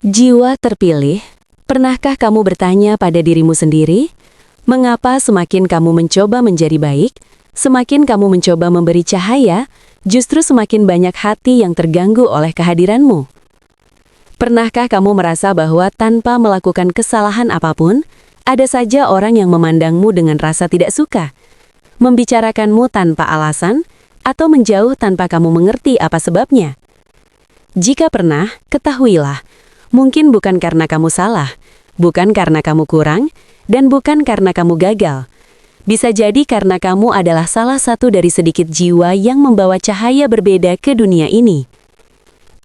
Jiwa terpilih, pernahkah kamu bertanya pada dirimu sendiri, mengapa semakin kamu mencoba menjadi baik, semakin kamu mencoba memberi cahaya, justru semakin banyak hati yang terganggu oleh kehadiranmu? Pernahkah kamu merasa bahwa tanpa melakukan kesalahan apapun, ada saja orang yang memandangmu dengan rasa tidak suka, membicarakanmu tanpa alasan, atau menjauh tanpa kamu mengerti apa sebabnya? Jika pernah, ketahuilah, mungkin bukan karena kamu salah, bukan karena kamu kurang, dan bukan karena kamu gagal. Bisa jadi karena kamu adalah salah satu dari sedikit jiwa yang membawa cahaya berbeda ke dunia ini.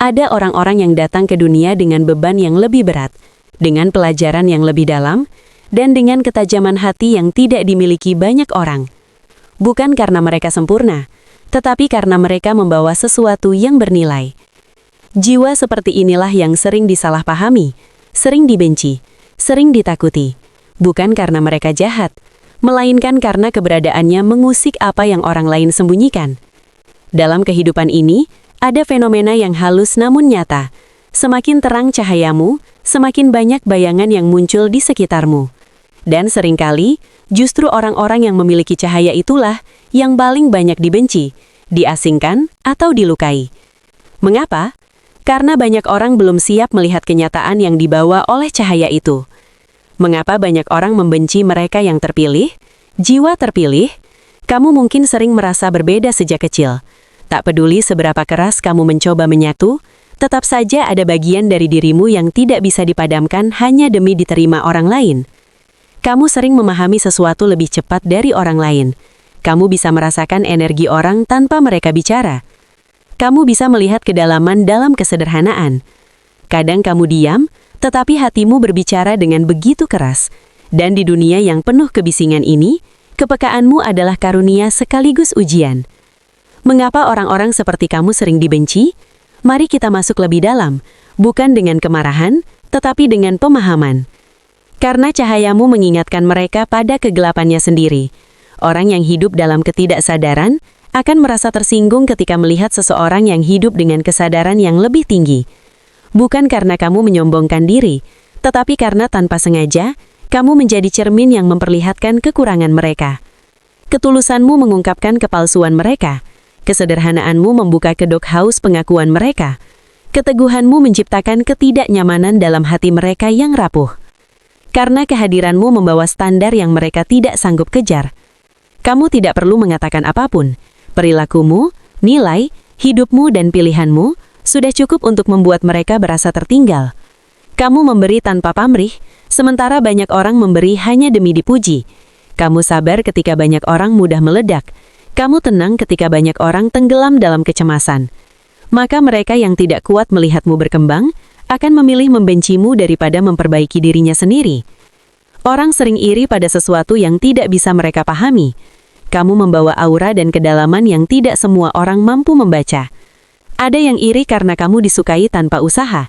Ada orang-orang yang datang ke dunia dengan beban yang lebih berat, dengan pelajaran yang lebih dalam, dan dengan ketajaman hati yang tidak dimiliki banyak orang. Bukan karena mereka sempurna, tetapi karena mereka membawa sesuatu yang bernilai. Jiwa seperti inilah yang sering disalahpahami, sering dibenci, sering ditakuti. Bukan karena mereka jahat, melainkan karena keberadaannya mengusik apa yang orang lain sembunyikan. Dalam kehidupan ini, ada fenomena yang halus namun nyata. Semakin terang cahayamu, semakin banyak bayangan yang muncul di sekitarmu. Dan seringkali, justru orang-orang yang memiliki cahaya itulah yang paling banyak dibenci, diasingkan, atau dilukai. Mengapa? Karena banyak orang belum siap melihat kenyataan yang dibawa oleh cahaya itu. Mengapa banyak orang membenci mereka yang terpilih? Jiwa terpilih, kamu mungkin sering merasa berbeda sejak kecil. Tak peduli seberapa keras kamu mencoba menyatu, tetap saja ada bagian dari dirimu yang tidak bisa dipadamkan hanya demi diterima orang lain. Kamu sering memahami sesuatu lebih cepat dari orang lain. Kamu bisa merasakan energi orang tanpa mereka bicara. Kamu bisa melihat kedalaman dalam kesederhanaan. Kadang kamu diam, tetapi hatimu berbicara dengan begitu keras. Dan di dunia yang penuh kebisingan ini, kepekaanmu adalah karunia sekaligus ujian. Mengapa orang-orang seperti kamu sering dibenci? Mari kita masuk lebih dalam, bukan dengan kemarahan, tetapi dengan pemahaman. Karena cahayamu mengingatkan mereka pada kegelapannya sendiri. Orang yang hidup dalam ketidaksadaran akan merasa tersinggung ketika melihat seseorang yang hidup dengan kesadaran yang lebih tinggi. Bukan karena kamu menyombongkan diri, tetapi karena tanpa sengaja, kamu menjadi cermin yang memperlihatkan kekurangan mereka. Ketulusanmu mengungkapkan kepalsuan mereka. Kesederhanaanmu membuka kedok haus pengakuan mereka. Keteguhanmu menciptakan ketidaknyamanan dalam hati mereka yang rapuh. Karena kehadiranmu membawa standar yang mereka tidak sanggup kejar. Kamu tidak perlu mengatakan apapun. Perilakumu, nilai, hidupmu dan pilihanmu sudah cukup untuk membuat mereka berasa tertinggal. Kamu memberi tanpa pamrih, sementara banyak orang memberi hanya demi dipuji. Kamu sabar ketika banyak orang mudah meledak. Kamu tenang ketika banyak orang tenggelam dalam kecemasan. Maka mereka yang tidak kuat melihatmu berkembang akan memilih membencimu daripada memperbaiki dirinya sendiri. Orang sering iri pada sesuatu yang tidak bisa mereka pahami. Kamu membawa aura dan kedalaman yang tidak semua orang mampu membaca. Ada yang iri karena kamu disukai tanpa usaha.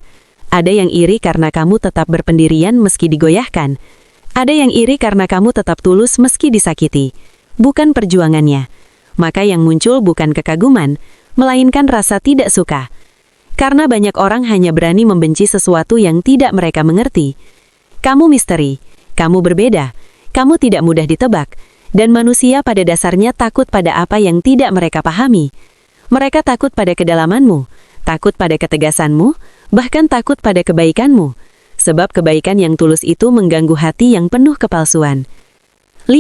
Ada yang iri karena kamu tetap berpendirian meski digoyahkan. Ada yang iri karena kamu tetap tulus meski disakiti. Bukan perjuangannya. Maka yang muncul bukan kekaguman, melainkan rasa tidak suka. Karena banyak orang hanya berani membenci sesuatu yang tidak mereka mengerti. Kamu misteri, kamu berbeda, kamu tidak mudah ditebak. Dan manusia pada dasarnya takut pada apa yang tidak mereka pahami. Mereka takut pada kedalamanmu, takut pada ketegasanmu, bahkan takut pada kebaikanmu. Sebab kebaikan yang tulus itu mengganggu hati yang penuh kepalsuan. 5.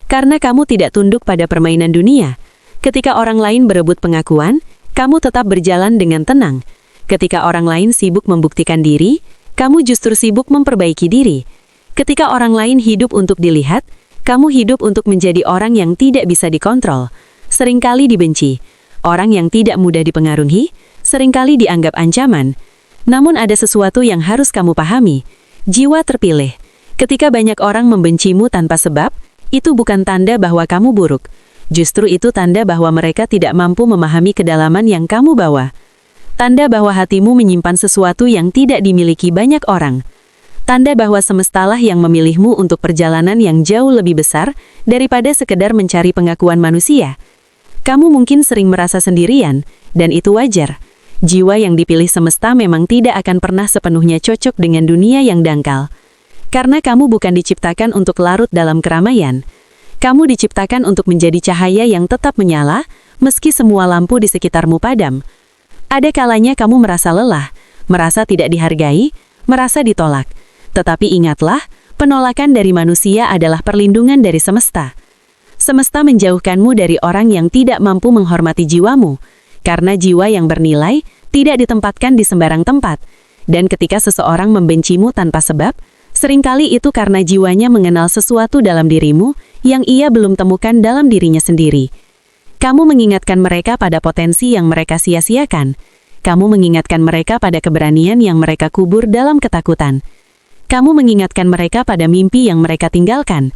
Karena kamu tidak tunduk pada permainan dunia. Ketika orang lain berebut pengakuan, kamu tetap berjalan dengan tenang. Ketika orang lain sibuk membuktikan diri, kamu justru sibuk memperbaiki diri. Ketika orang lain hidup untuk dilihat, kamu hidup untuk menjadi orang yang tidak bisa dikontrol, seringkali dibenci. Orang yang tidak mudah dipengaruhi, seringkali dianggap ancaman. Namun ada sesuatu yang harus kamu pahami. Jiwa terpilih. Ketika banyak orang membencimu tanpa sebab, itu bukan tanda bahwa kamu buruk. Justru itu tanda bahwa mereka tidak mampu memahami kedalaman yang kamu bawa. Tanda bahwa hatimu menyimpan sesuatu yang tidak dimiliki banyak orang. Tanda bahwa semestalah yang memilihmu untuk perjalanan yang jauh lebih besar daripada sekedar mencari pengakuan manusia. Kamu mungkin sering merasa sendirian, dan itu wajar. Jiwa yang dipilih semesta memang tidak akan pernah sepenuhnya cocok dengan dunia yang dangkal. Karena kamu bukan diciptakan untuk larut dalam keramaian. Kamu diciptakan untuk menjadi cahaya yang tetap menyala, meski semua lampu di sekitarmu padam. Ada kalanya kamu merasa lelah, merasa tidak dihargai, merasa ditolak. Tetapi ingatlah, penolakan dari manusia adalah perlindungan dari semesta. Semesta menjauhkanmu dari orang yang tidak mampu menghormati jiwamu, karena jiwa yang bernilai tidak ditempatkan di sembarang tempat. Dan ketika seseorang membencimu tanpa sebab, seringkali itu karena jiwanya mengenal sesuatu dalam dirimu yang ia belum temukan dalam dirinya sendiri. Kamu mengingatkan mereka pada potensi yang mereka sia-siakan. Kamu mengingatkan mereka pada keberanian yang mereka kubur dalam ketakutan. Kamu mengingatkan mereka pada mimpi yang mereka tinggalkan.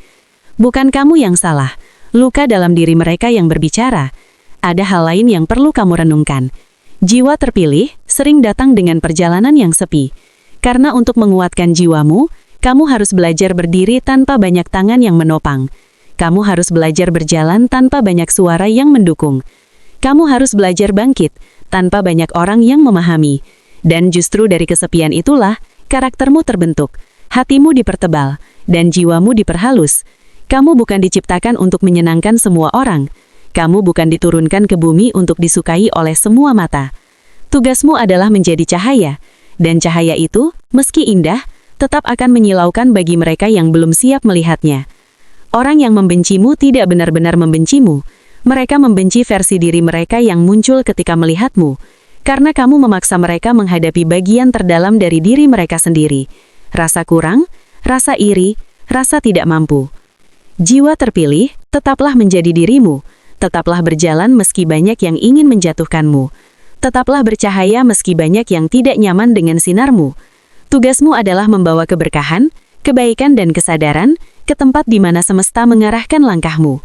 Bukan kamu yang salah, luka dalam diri mereka yang berbicara. Ada hal lain yang perlu kamu renungkan. Jiwa terpilih sering datang dengan perjalanan yang sepi. Karena untuk menguatkan jiwamu, kamu harus belajar berdiri tanpa banyak tangan yang menopang. Kamu harus belajar berjalan tanpa banyak suara yang mendukung. Kamu harus belajar bangkit tanpa banyak orang yang memahami. Dan justru dari kesepian itulah, karaktermu terbentuk, hatimu dipertebal, dan jiwamu diperhalus. Kamu bukan diciptakan untuk menyenangkan semua orang. Kamu bukan diturunkan ke bumi untuk disukai oleh semua mata. Tugasmu adalah menjadi cahaya, dan cahaya itu, meski indah, tetap akan menyilaukan bagi mereka yang belum siap melihatnya. Orang yang membencimu tidak benar-benar membencimu. Mereka membenci versi diri mereka yang muncul ketika melihatmu, karena kamu memaksa mereka menghadapi bagian terdalam dari diri mereka sendiri. Rasa kurang, rasa iri, rasa tidak mampu. Jiwa terpilih, tetaplah menjadi dirimu. Tetaplah berjalan meski banyak yang ingin menjatuhkanmu. Tetaplah bercahaya meski banyak yang tidak nyaman dengan sinarmu. Tugasmu adalah membawa keberkahan, kebaikan dan kesadaran ke tempat di mana semesta mengarahkan langkahmu.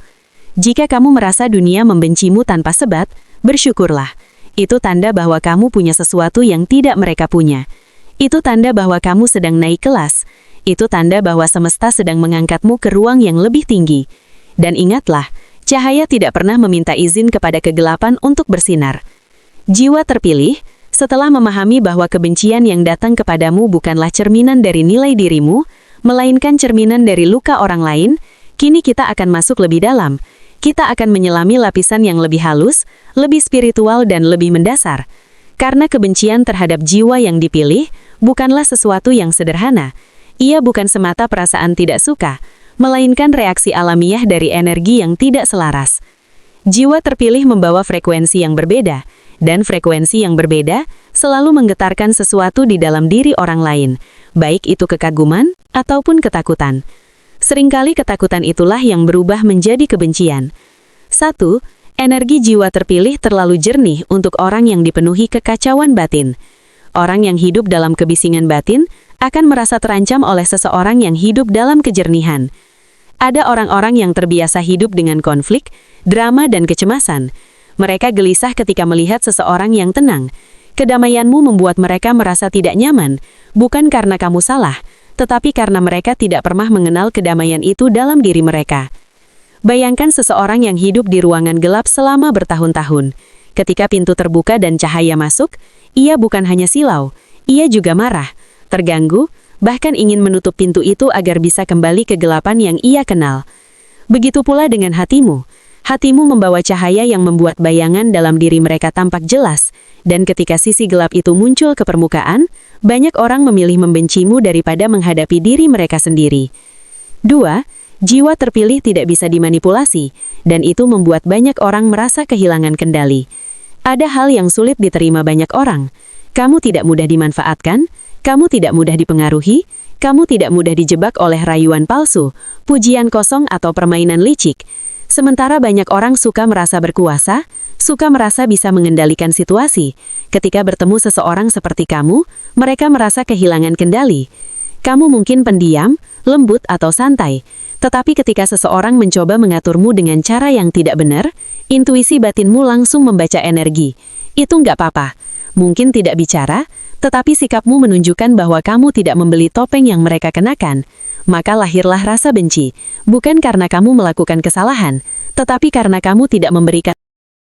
Jika kamu merasa dunia membencimu tanpa sebab, bersyukurlah. Itu tanda bahwa kamu punya sesuatu yang tidak mereka punya. Itu tanda bahwa kamu sedang naik kelas. Itu tanda bahwa semesta sedang mengangkatmu ke ruang yang lebih tinggi. Dan ingatlah, cahaya tidak pernah meminta izin kepada kegelapan untuk bersinar. Jiwa terpilih, setelah memahami bahwa kebencian yang datang kepadamu bukanlah cerminan dari nilai dirimu, melainkan cerminan dari luka orang lain, kini kita akan masuk lebih dalam. Kita akan menyelami lapisan yang lebih halus, lebih spiritual dan lebih mendasar. Karena kebencian terhadap jiwa yang dipilih, bukanlah sesuatu yang sederhana. Ia bukan semata perasaan tidak suka, melainkan reaksi alamiah dari energi yang tidak selaras. Jiwa terpilih membawa frekuensi yang berbeda, dan frekuensi yang berbeda selalu menggetarkan sesuatu di dalam diri orang lain, baik itu kekaguman ataupun ketakutan. Seringkali ketakutan itulah yang berubah menjadi kebencian. 1. Energi jiwa terpilih terlalu jernih untuk orang yang dipenuhi kekacauan batin. Orang yang hidup dalam kebisingan batin akan merasa terancam oleh seseorang yang hidup dalam kejernihan. Ada orang-orang yang terbiasa hidup dengan konflik, drama dan kecemasan. Mereka gelisah ketika melihat seseorang yang tenang. Kedamaianmu membuat mereka merasa tidak nyaman, bukan karena kamu salah, tetapi karena mereka tidak pernah mengenal kedamaian itu dalam diri mereka. Bayangkan seseorang yang hidup di ruangan gelap selama bertahun-tahun. Ketika pintu terbuka dan cahaya masuk, ia bukan hanya silau, ia juga marah, terganggu, bahkan ingin menutup pintu itu agar bisa kembali ke kegelapan yang ia kenal. Begitu pula dengan hatimu. Hatimu membawa cahaya yang membuat bayangan dalam diri mereka tampak jelas, dan ketika sisi gelap itu muncul ke permukaan, banyak orang memilih membencimu daripada menghadapi diri mereka sendiri. 2. Jiwa terpilih tidak bisa dimanipulasi, dan itu membuat banyak orang merasa kehilangan kendali. Ada hal yang sulit diterima banyak orang. Kamu tidak mudah dimanfaatkan, kamu tidak mudah dipengaruhi, kamu tidak mudah dijebak oleh rayuan palsu, pujian kosong atau permainan licik. Sementara banyak orang suka merasa berkuasa, suka merasa bisa mengendalikan situasi. Ketika bertemu seseorang seperti kamu, mereka merasa kehilangan kendali. Kamu mungkin pendiam, lembut atau santai. Tetapi ketika seseorang mencoba mengaturmu dengan cara yang tidak benar, intuisi batinmu langsung membaca energi. Itu nggak apa-apa. Mungkin tidak bicara, tetapi sikapmu menunjukkan bahwa kamu tidak membeli topeng yang mereka kenakan. Maka lahirlah rasa benci, bukan karena kamu melakukan kesalahan, tetapi karena kamu tidak memberikan